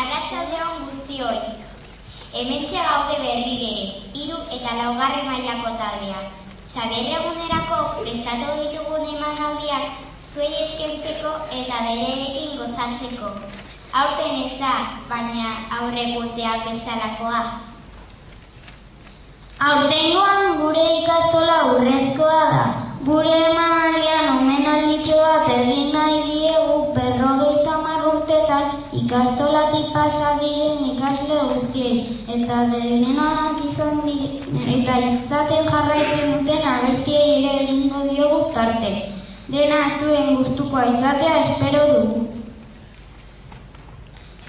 Arratsalde on guztioi. Hementxe gaude berriro ere, 3. eta 4. mailako taldeak. Xabier egunerako prestatu ditugun emanaldiak zuei eskaintzeko eta bereekin gozatzeko. Aurten ez da, baina aurrek urteak bezalakoa. Aurtengoan gure ikastola urrezkoa da. Gure emanaldian omenalditxo bat egin nahi diegu 50 urtetan ikastolatik pasa diren ikasle guztiei eta denenak izaten jarraitzen duten abestiei ere egingo diogu tarte. Dena zuen gustukoa izatea espero dugu.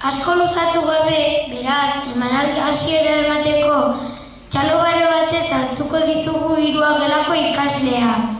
Asko luzatu gabe, beraz, emanaldi hasiera emateko txalobare batez hartuko ditugu 3 gelako ikasleak.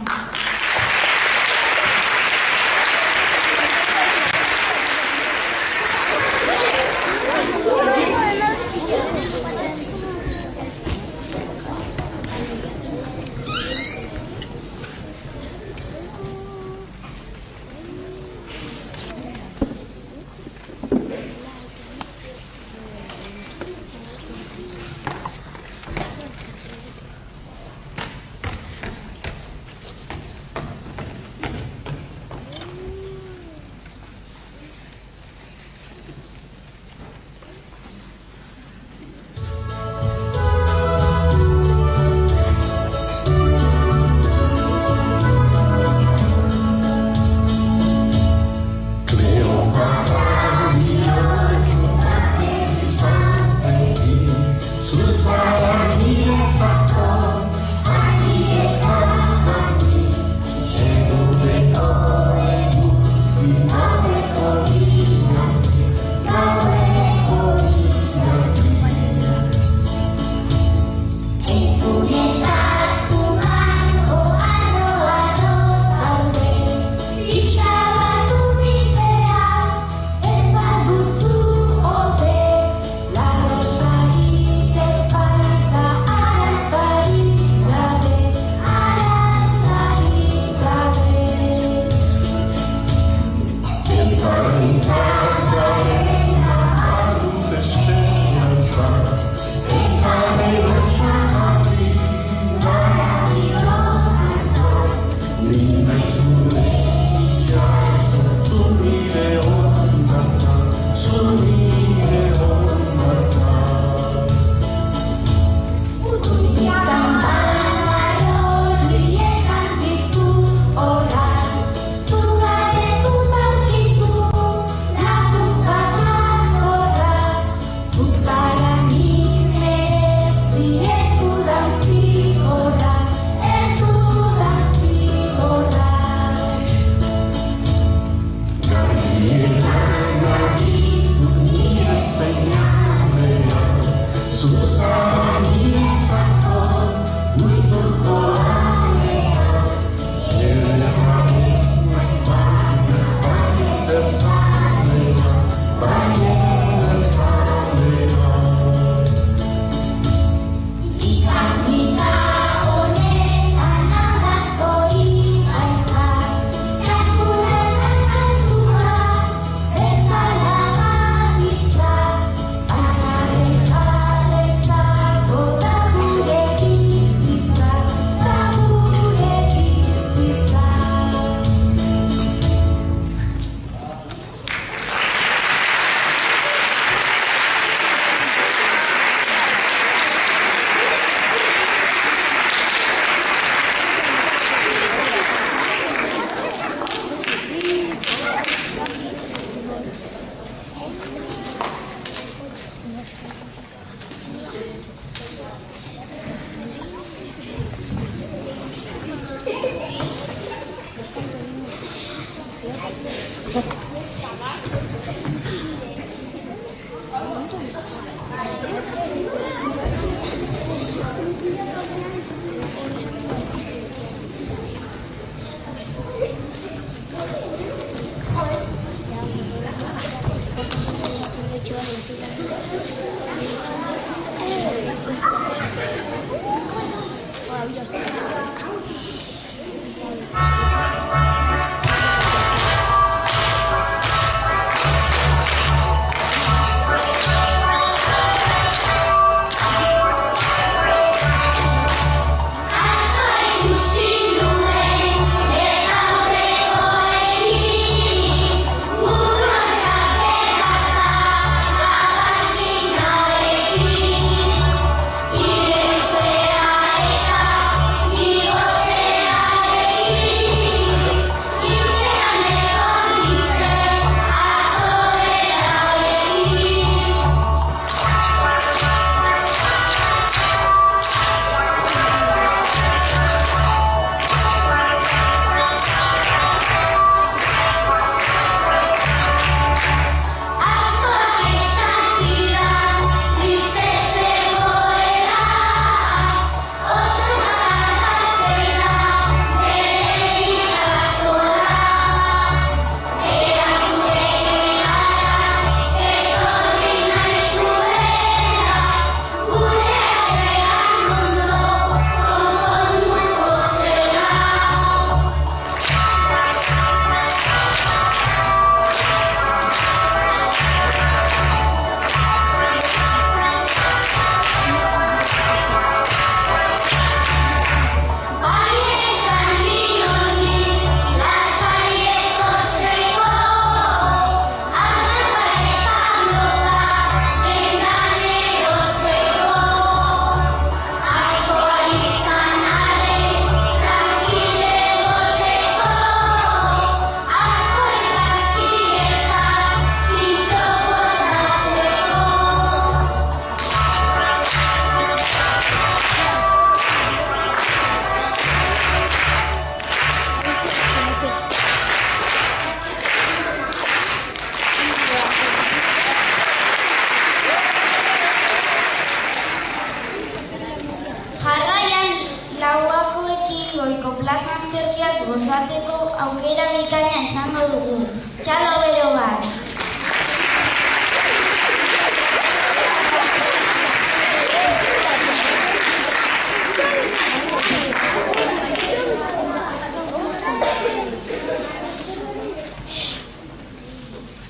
kulak antzerkiaz gozatzeko aukera bikaina izango dugu. Txalo bero bat!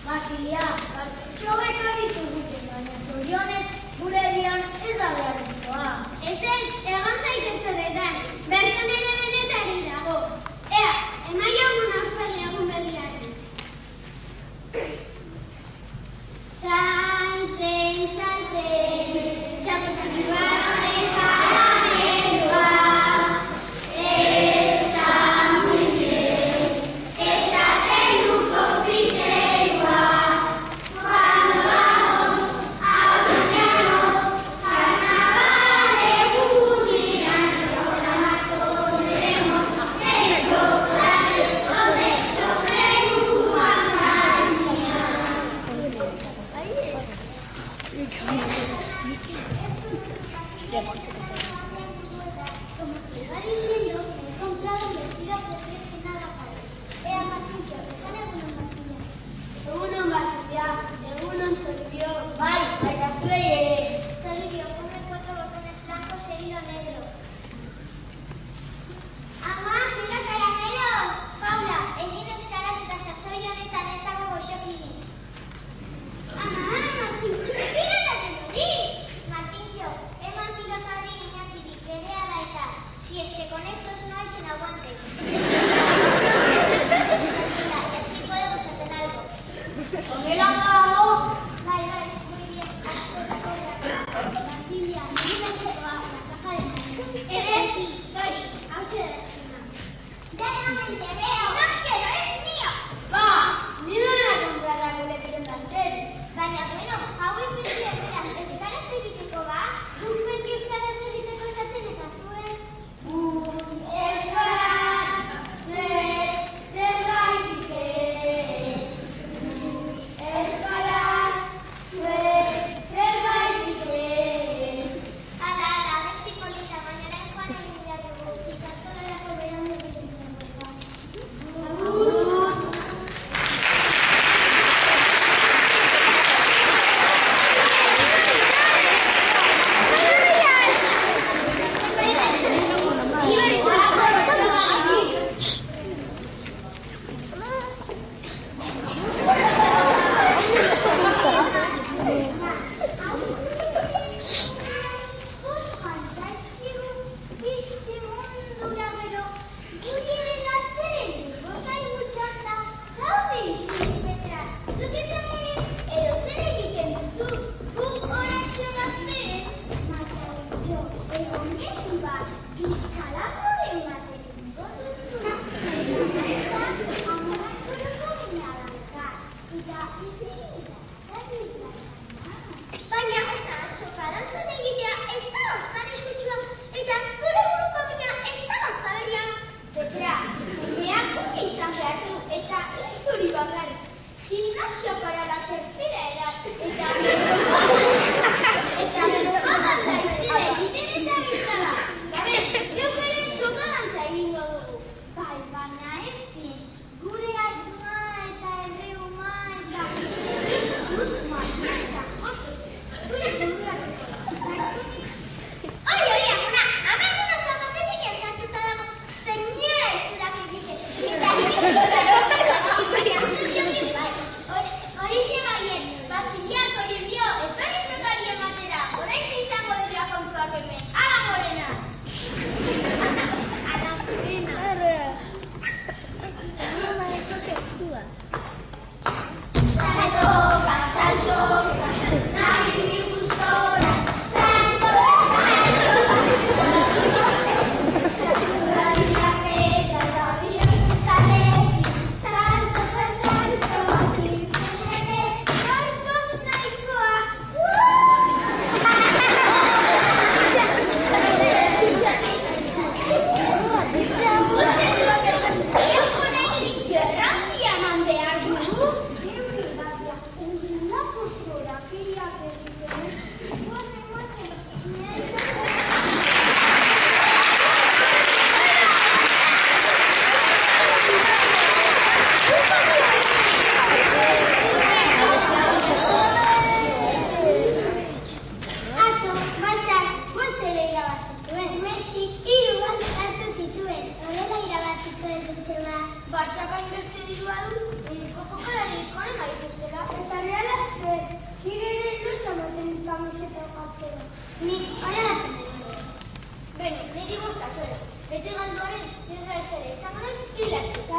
Basilia, txobek abizu dute, baina zorionez gure egian ez da beharrezkoa. Ezen, egon zaitez horretan, bertan ere benetari dago. Ea, emaiogun aurpen egun berriaren. Saltzen, saltzen, txaputxiki baten karamelua.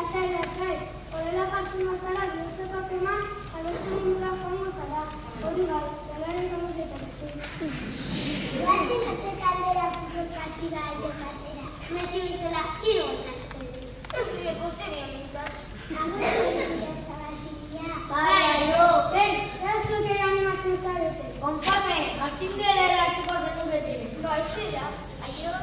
Lasai, horrela jartzen bazara, bihotzekoak eman, abestu mundura joango zara. Hori bai, galaren gamuzetan. Guazen atzek aldera futbol partida jokatzera. Mesio izela, 3 gozatuko dut. Ez dire pozere honetan. Agosto egia Basilia. Zuek ere animatzen zarete. Konpate, astinde ederra hartuko zenukete. Goizera, aio.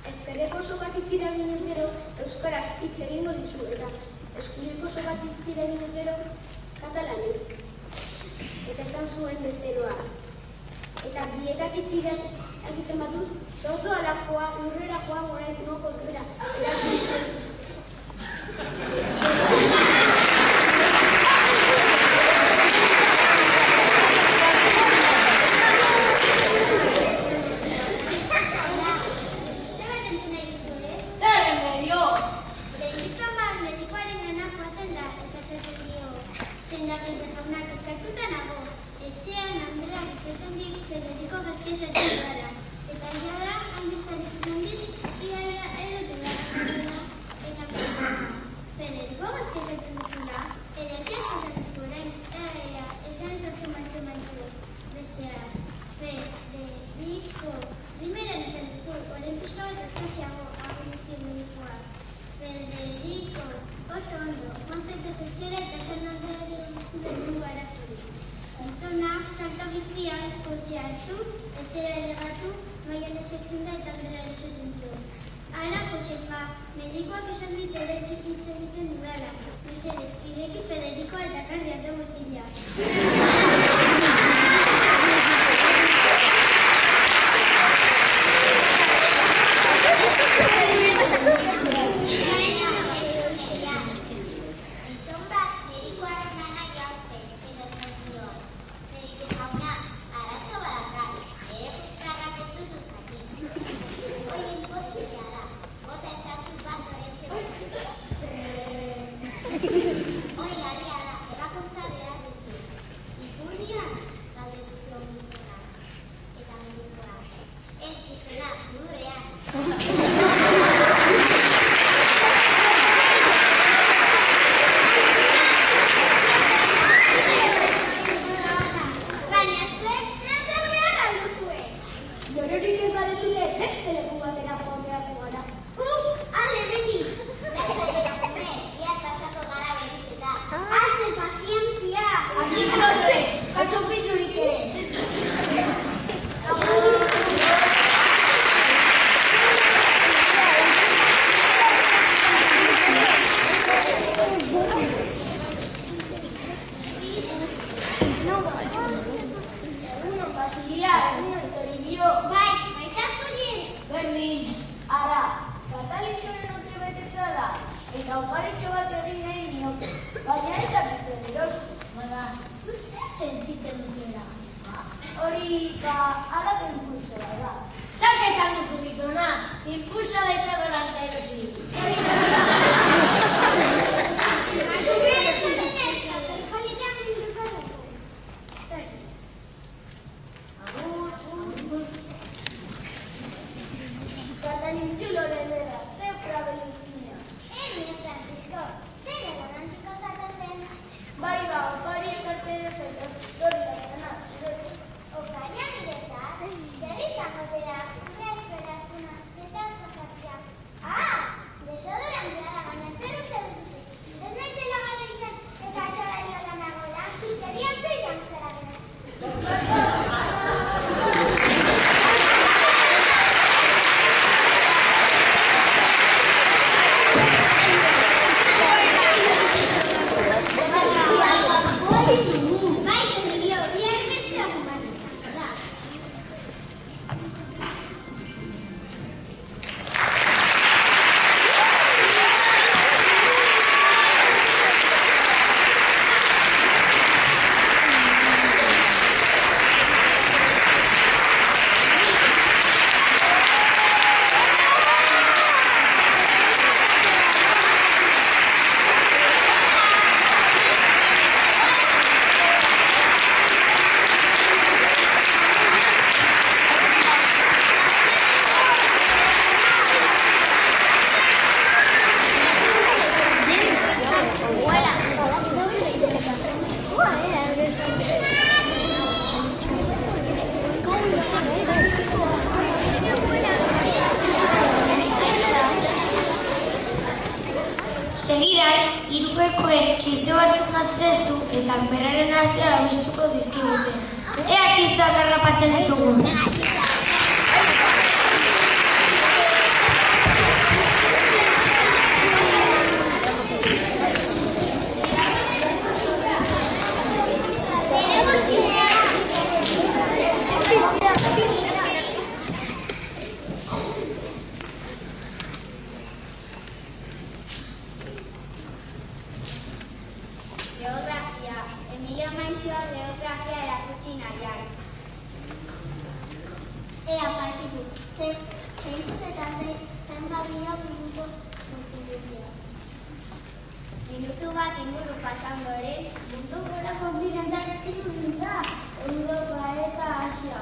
Ezkerreko sokatik tira eginez gero, euskaraz hitz egingo dizu eta eskuineko sokatik tira eginez gero, katalanez. Eta esan zuen bezeroa. Eta bietatik tira egiten badut, zozo alakoa, lurrera joan gora ez noko duera. Medikoak esan dit ederki hitz egiten dudala. Mesedez, ireki Federiko eta kardiak dugu tila. Impulso de ese delantero, sí. zuekoek txiste batzuk natzestu eta alperaren astea abestuko dizkigute. Ea txisteak harrapatzen ditugun. Geografia. Emilio Maizioa geografia erakutsi nahian. Ea, partitu, zeintzuk eta zenbat dira minutu kontinentzia. Minutu bat inguru pasan doren, mundu gora kontinentak egin da, Europa eta Asia.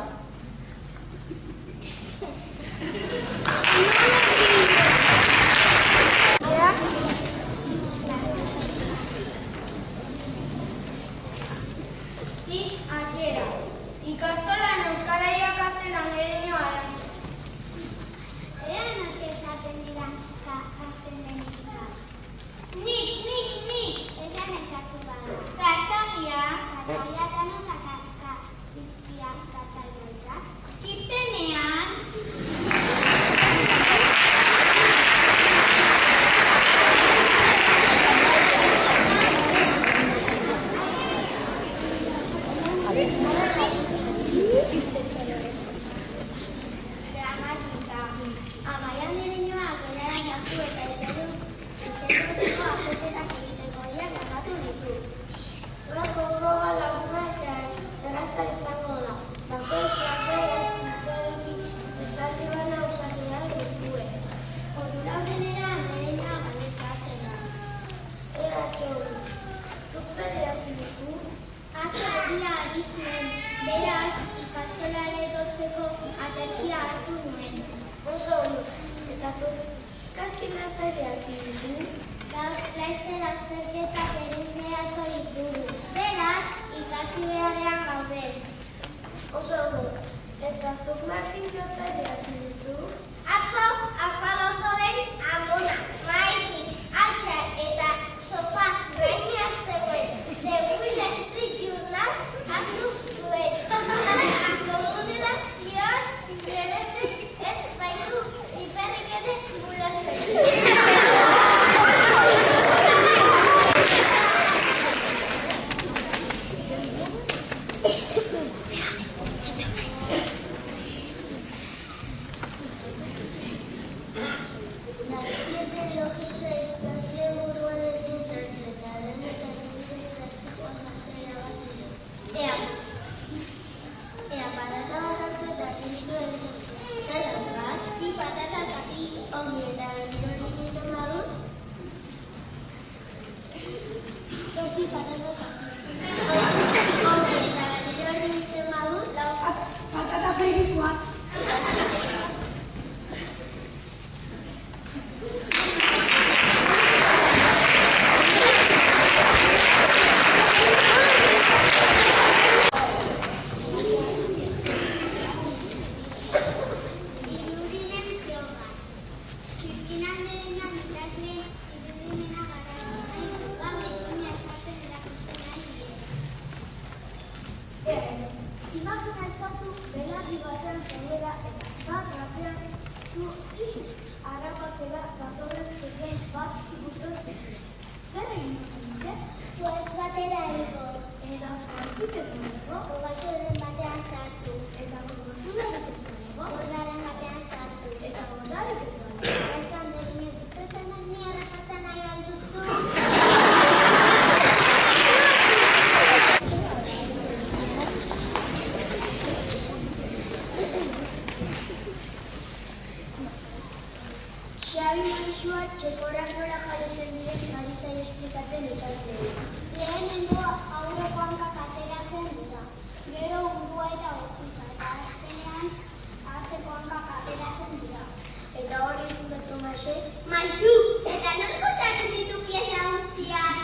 Hasiera. Ikastolan euskara irakasten andereño ara. Ea nork esaten didan jasten denik. Nik. Esan ezatzu bada. Zartagia tanok bizkiak zartagiotzak. Kitenean. Gramatika. Amaian direñoa gelara sartu eta eseruteko ajetetak egiteko diak grabatu ditu. Horako froga laguna eta erraza izango da. Bakoitzak berez zitzarekin esaldi bana osatu behar duzue. Ordura denera andereñoa galdetzen da. Ea txogu, zuk zer idatzi duzu? Atzo egia ari zuen, beraz, ikastolare etortzeko aterkia hartu nuen. Oso ondo, eta zuk ikasila zer idatzi duzu? Laizter azterketak egin beharko ditugu. Beraz, ikasi beharrean gaude. Oso ondo, eta zuk Martintxo zer idatzi duzu? Atzo, afalondoren amona, maitik, altxa eta sopa gaineak zegoen. The Wall Street Journal hartu zuen. Komunidazioan interesez ez baitu hiperrik ere gulatzen. Txekorak nora jaiotzen diren ari zai esplikatzen ikasleei. Lehenengo aurreko hankak ateratzen dira. Gero burua eta gorputza eta azkenean atzeko hankak ateratzen dira. Eta hori entzun dut Tomase? Maizu! Eta norko sartzen ditu pieza guztiak?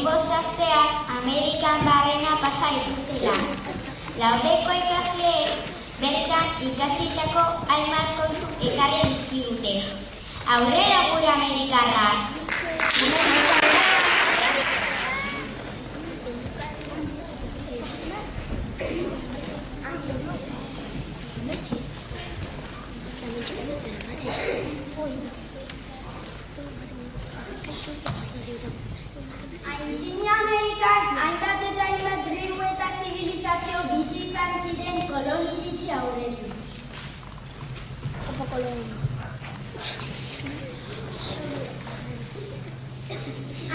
lehen 5 asteak Amerikan barrena pasa dituztela. Laureko ikasleek bertan ikasitako hainbat kontu ekarri dizkigute. Aurrera gure Amerikarrak! Aintzina Amerikan hainbat eta hainbat tribu eta zibilizazio bizi izan ziren koloni iritsi aurretik.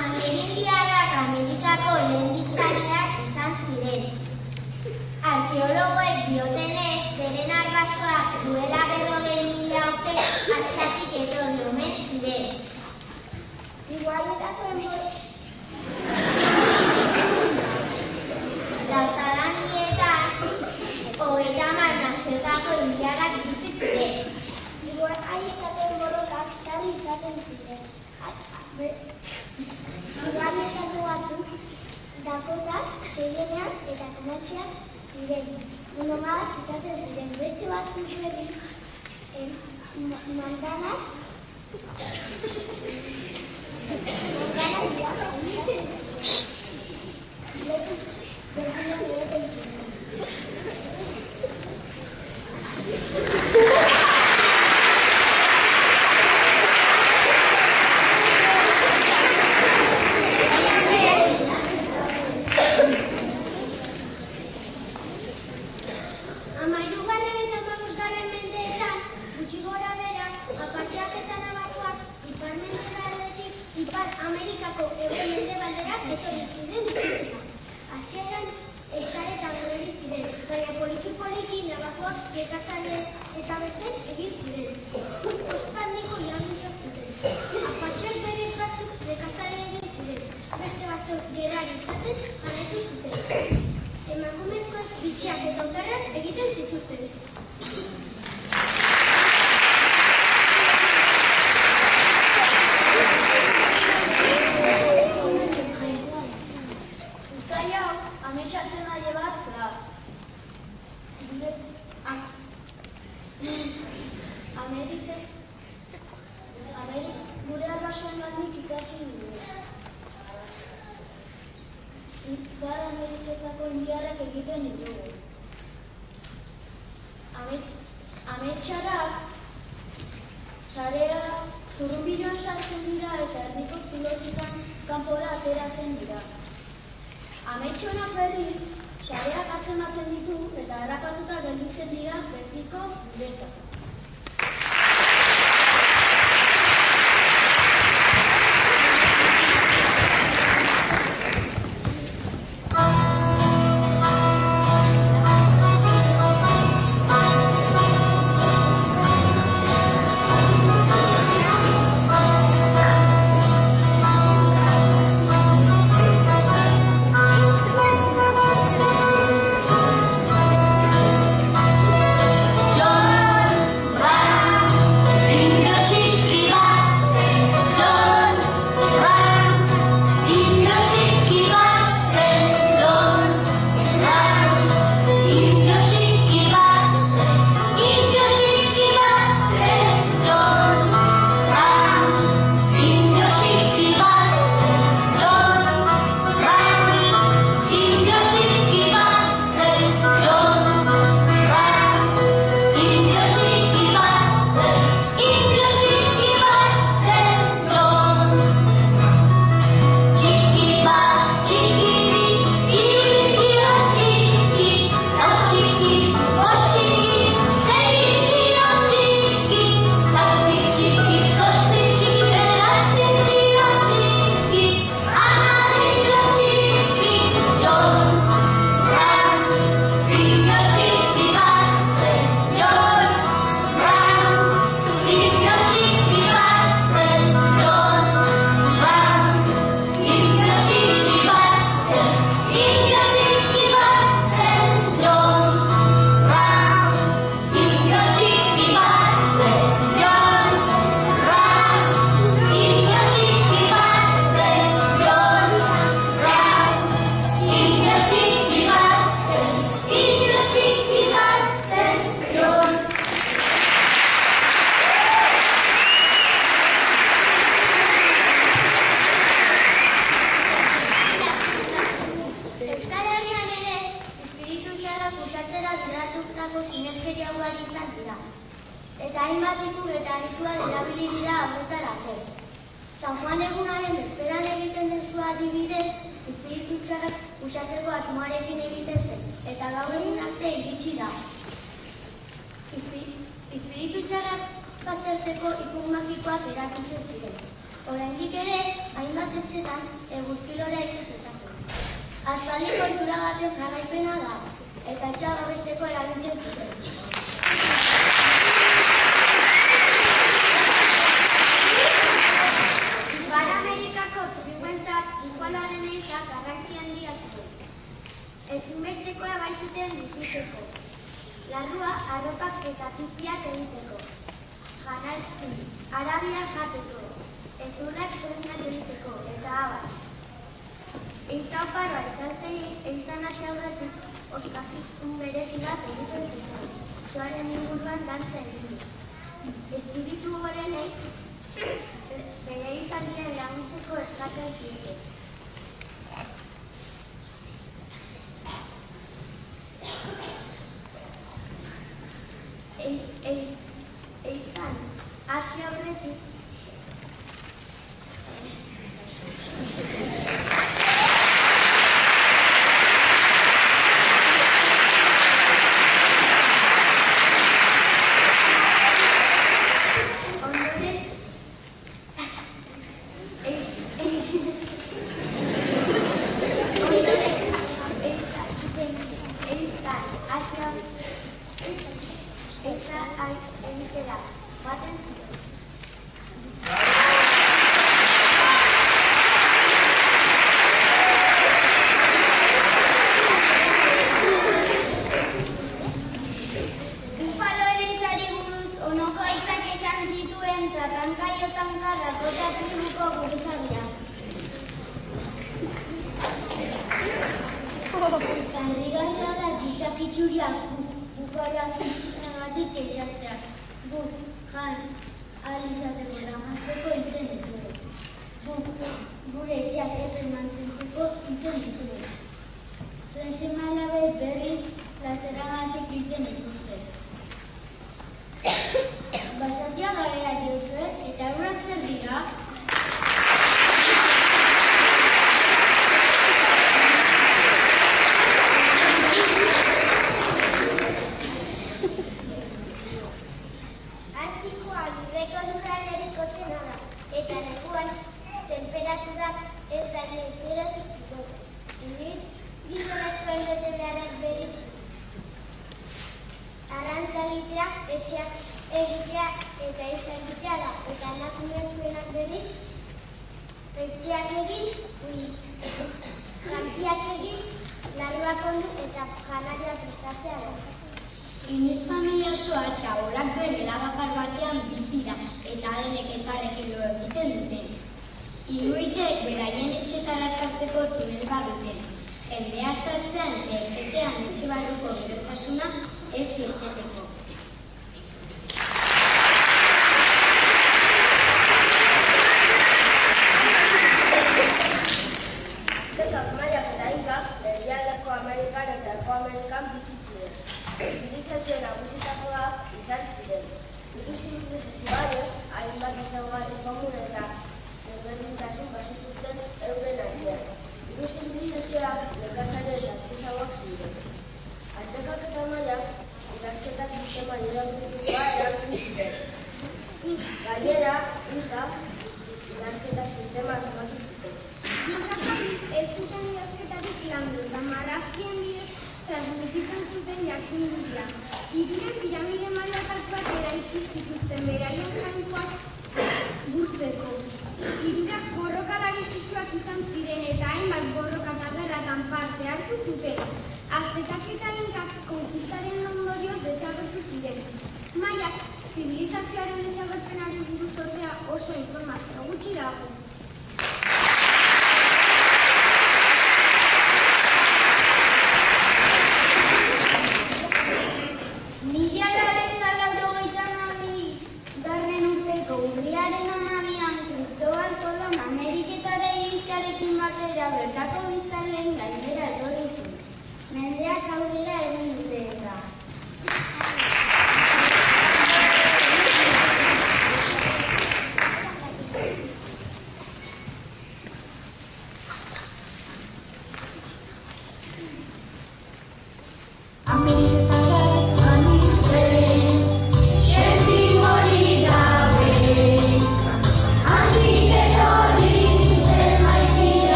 Amerindiarrak Amerikako lehen biztanleak izan ziren. Arkeologoek diotenez, beren arbasoak duela 40.000 urte Asiatik etorri omen ziren. Igualetako enbores. Lautalandietan, 30 nazioetako indiarrak bizi ziren. Igualetako enborrokak sari izaten ziren. Igualetako batzuk, Dakotak, Txeienean eta Kanatxeak ziren. Nomadak izaten ziren. Beste batzuk berriz, Mandanak, Amerikako hego-mendebalderak etorri ziren bizitza. Hasieran estaretan erori ziren, baina poliki-poliki Navajoak nekazari eta bezen egin ziren. Oso handiko jauntza zuten. Apatxeak berez batzuk nekazari egin ziren, beste batzuk gerari izaten jarraitu zuten. Emakumezkoek bitxiak eta otarrak egiten zituzten. Gure arbasoengandik ikasi dugu. Ipar Ameriketako indiarrak egiten ditugu. Ametsarak sarea zurrunbiloan sartzen dira eta erdiko zulotikan kanpora ateratzen dira. Ametsonak berriz sareak atzematen ditu eta harrapatuta gelditzen dira betiko guretzako. usatzeko asmoarekin egiten zen, eta gaur egun arte iritsi da. Espiritu txarrak baztertzeko ikur magikoak erabiltzen ziren. Oraindik ere, hainbat etxetan eguzkilorea ikus dezake. Aspaldiko ohitura baten jarraipena da, eta etxea babesteko erabiltzen zuten. Ipar Amerikako tribuentzat igualaren eza garrantzi handia zuen. Ezinbestekoa baitzuten bizitzeko. Larrua arropak eta tipiak egiteko. Arabia jateko. Ezurrak tresnak egiteko, eta abar. Eiza oparoa izan hasi aurretik ospakizun berezi bat egiten zuten. Zoaren inguruan dantza egin. Espiritu gorenei bere izaldien laguntzeko eskatzen zieten. Eizan hasi aurretik zibilizazioaren desagerpenari buruz oso informazio gutxi dago. Urriaren 12an Kristobal Kolon Ameriketara iristearekin batera bertako biztanleen gainbehera etorri zen. Mendeak aurrera egin dute eta.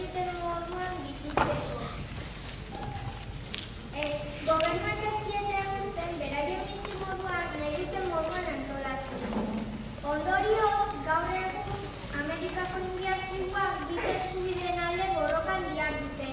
duten moduan bizitzeko. Gobernuak ez diete uzten beraien bizimoduak nahi duten moduan antolatzen. Ondorioz, gaur egun Amerikako indiar tribuak giza eskubideen alde borrokan dihardute.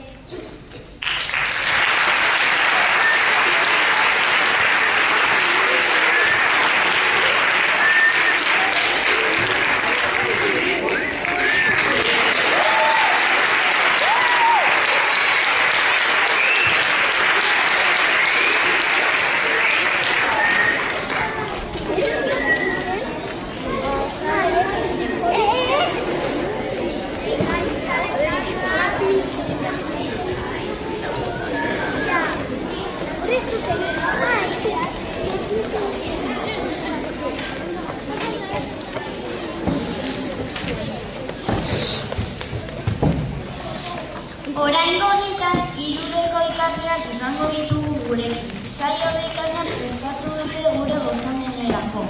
Oraingo honetan, 3 ikasleak izango ditugu gurekin. Saio bikaina prestatu dute gure gozamenerako.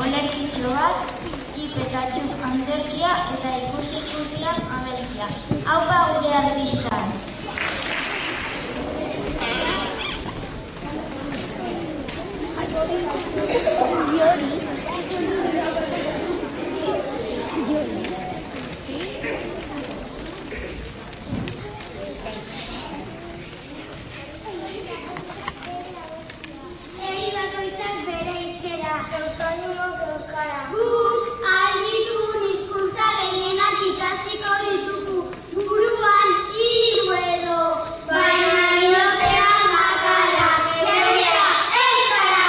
Olerkitxo bat, txip eta txup antzerkia eta ikusi-ikusian abestia. Aupa gure artistak! Herri bakoitzak bere hizkera, euskaldunok euskara. Guk alditugun hizkuntza gehienak ikasiko ditugu, buruan 3 edo, baina bihotzea bakarra, euskara, euskara!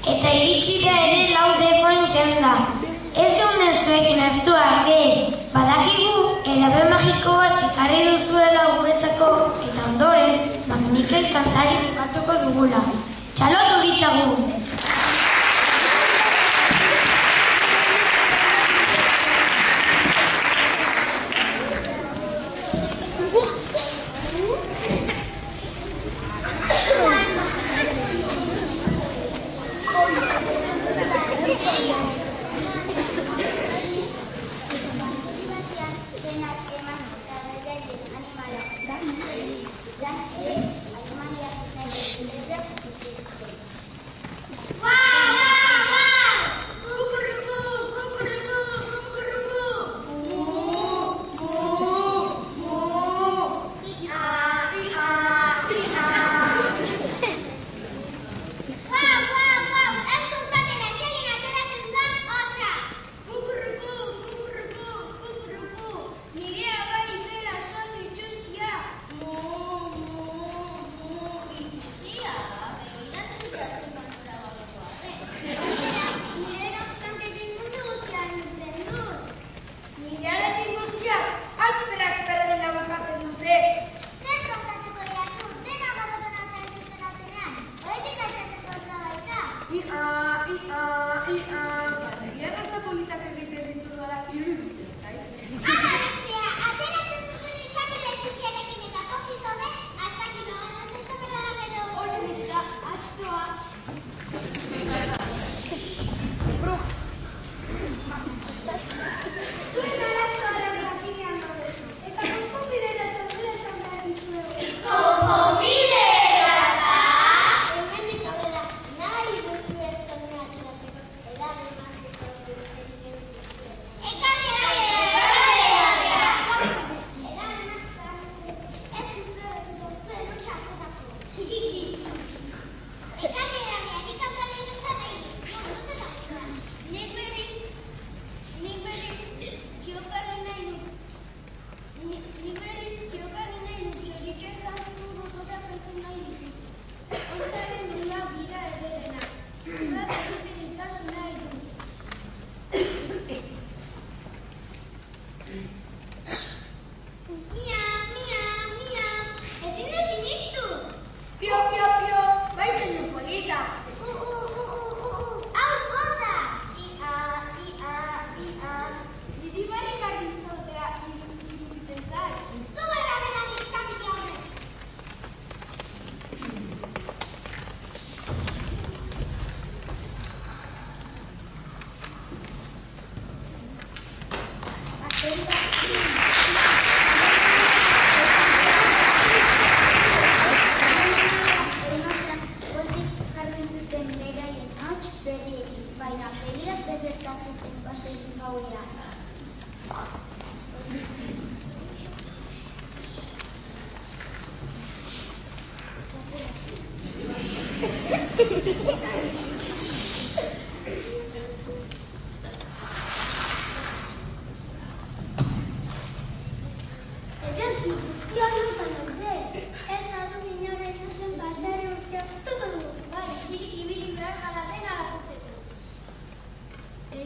Eta iritsi da ere laudekoen txanda. Ez geunden zuekin aztuak, badakigu erabe magiko bat ekarri duzuela guretzako eta ondoren Magnikel kantari bukatuko dugula. Txalotu ditzagun!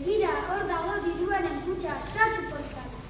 Begira, hor dago diruaren kutxa, sartu poltsak.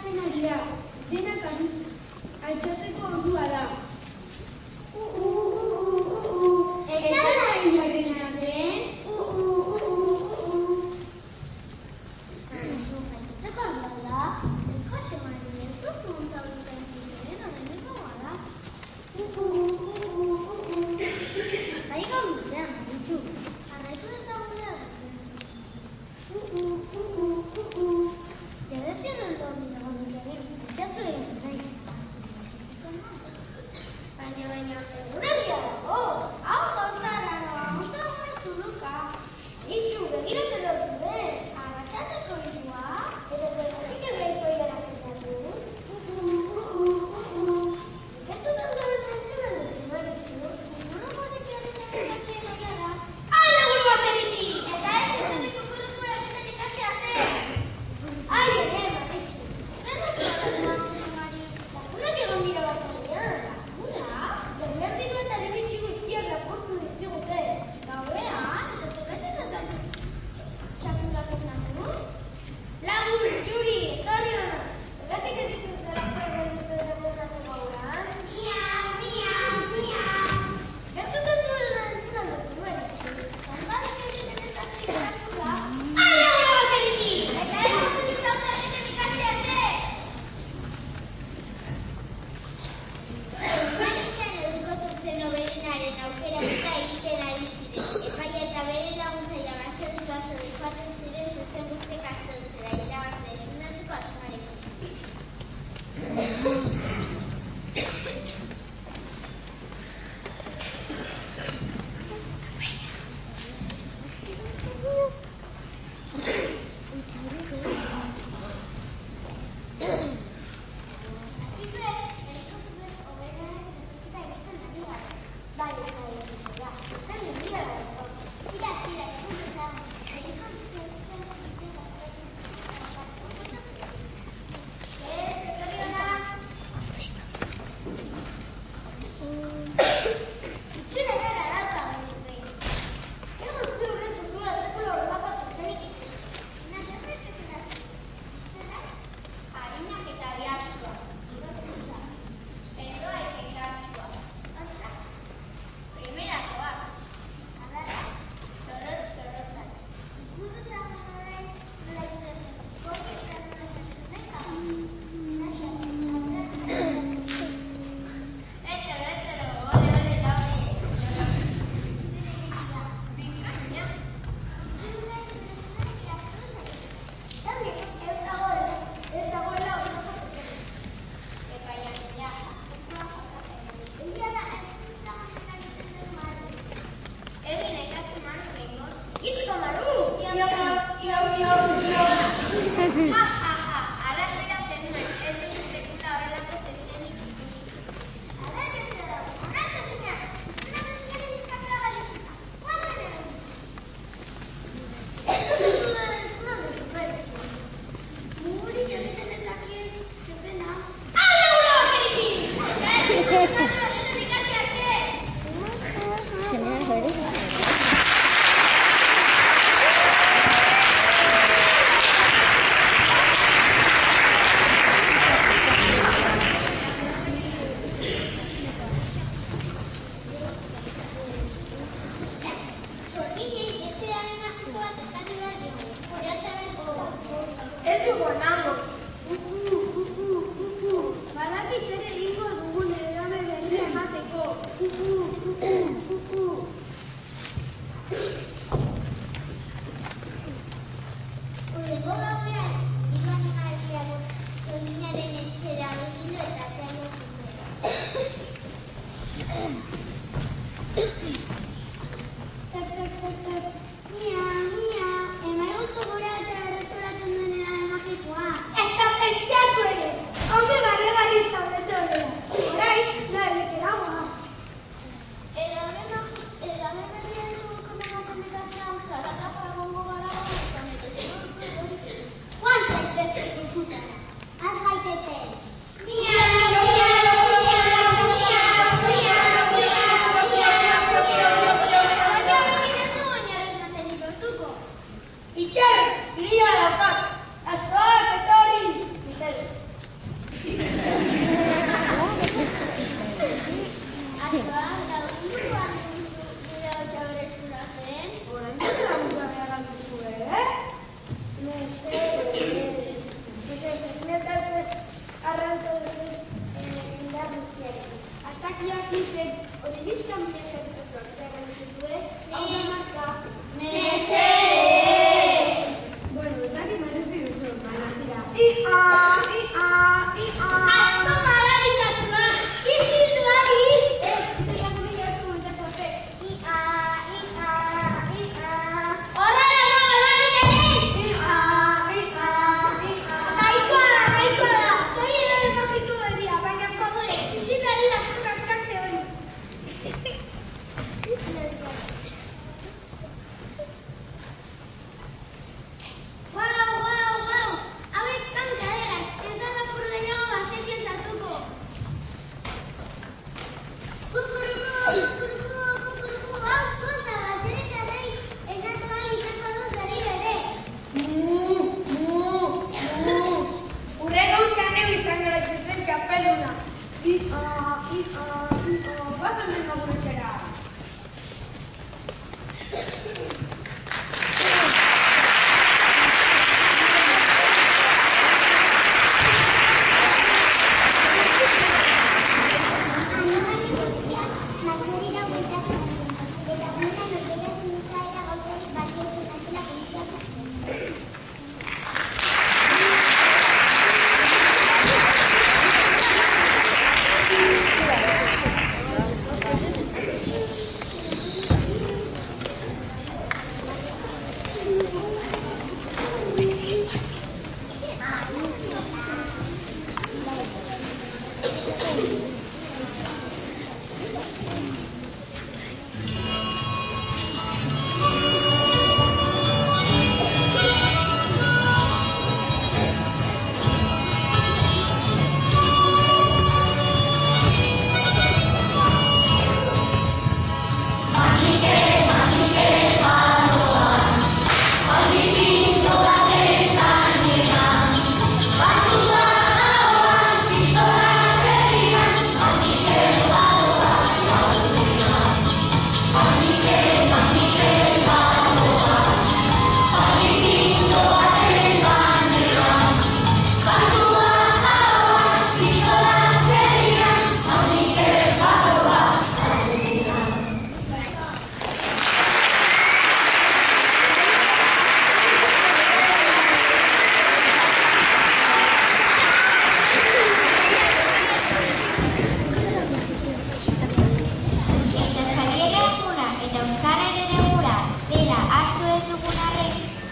hartzen ari da. Denak altxatzeko ordua da. Esan nahi jarrinatzen? Jaitetzeko aldau da? Ezko asemaren ez duztu montauruten ziren, horreneko gara. Bai gaur luzean, ditxu. Jarraitu ez da gunean. Jadezien ondo minago dutari, etxatu egin naiz. Baina, egun herria dago. Hau gauzara noa, monta gune zuluka. Itxu, begira zer dut duen. Agatxateko irua, eta zergatik ez gaiko iranak ezatu. Ikatzutan zoren entzunen duzu, Maritxu. Nuna honek jarri egin gara. Ai, naguru baseriti! Eta ez dut kukuruko egiten ikasi arte. Ai, ere, Maritxu. Zerrak zara Mari. Lagunak egon dira basarian. Gertitu eta rebitxi guztiak raportu dizkigute. Gauean, eta tobetetan txakurak ez nahu? Lagun, txuri, etorri hona. Zergatik ez ditu zerako egon dute dagoenako gauean? Miau, miau, miau. Gertzutan zuen entzunan duzu, txuri. Zanbarik egiten ez dakik txakula. Ai, lagun baseriti! Eta ez dut izauta egiten ikasi arte! Nobelinaren aukera eta egiten ari ziren. Epaia eta bere laguntzaia baserri joaten ziren zuzen guztiek aztertzera irabazle ezindatzeko asmoarekin.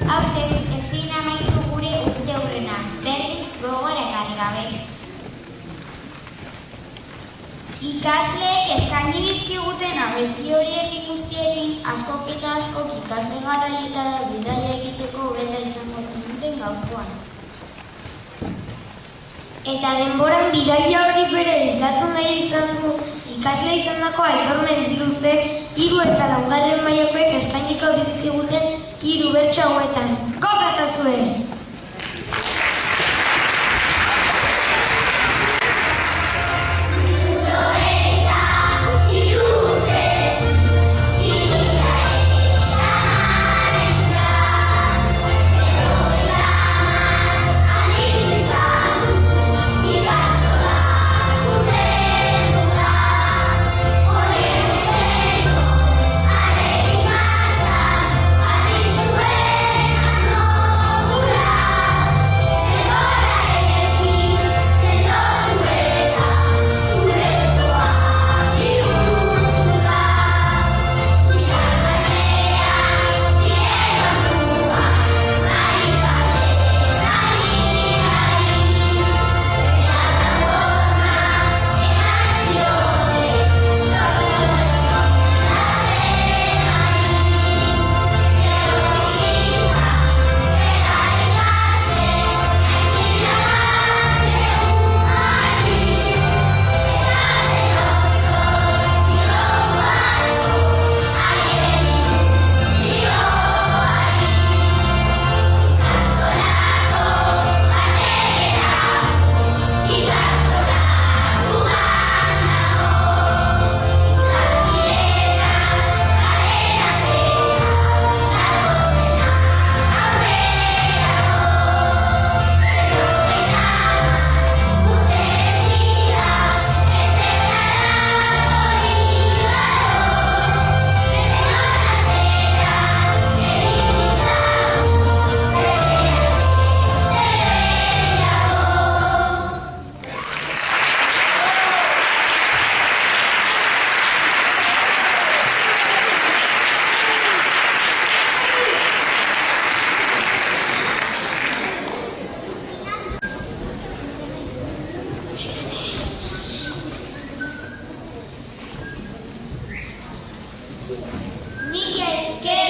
Aurten ezin amaitu gure urteurrena, berriz gogora ekarri gabe. Ikasleek eskaini dizkiguten abesti horiek ikustiekin askok eta askok ikasle garaietara bidaia egiteko beta izango zinuten gaurkoan. Eta denboran bidaia hori bere islatu nahi izan du ikasle izandako Aitor Mendiluzek 3. eta 4. mailakoek eskainiko dizkiguten 3 bertso hauetan. Goza ezazue! Mila esker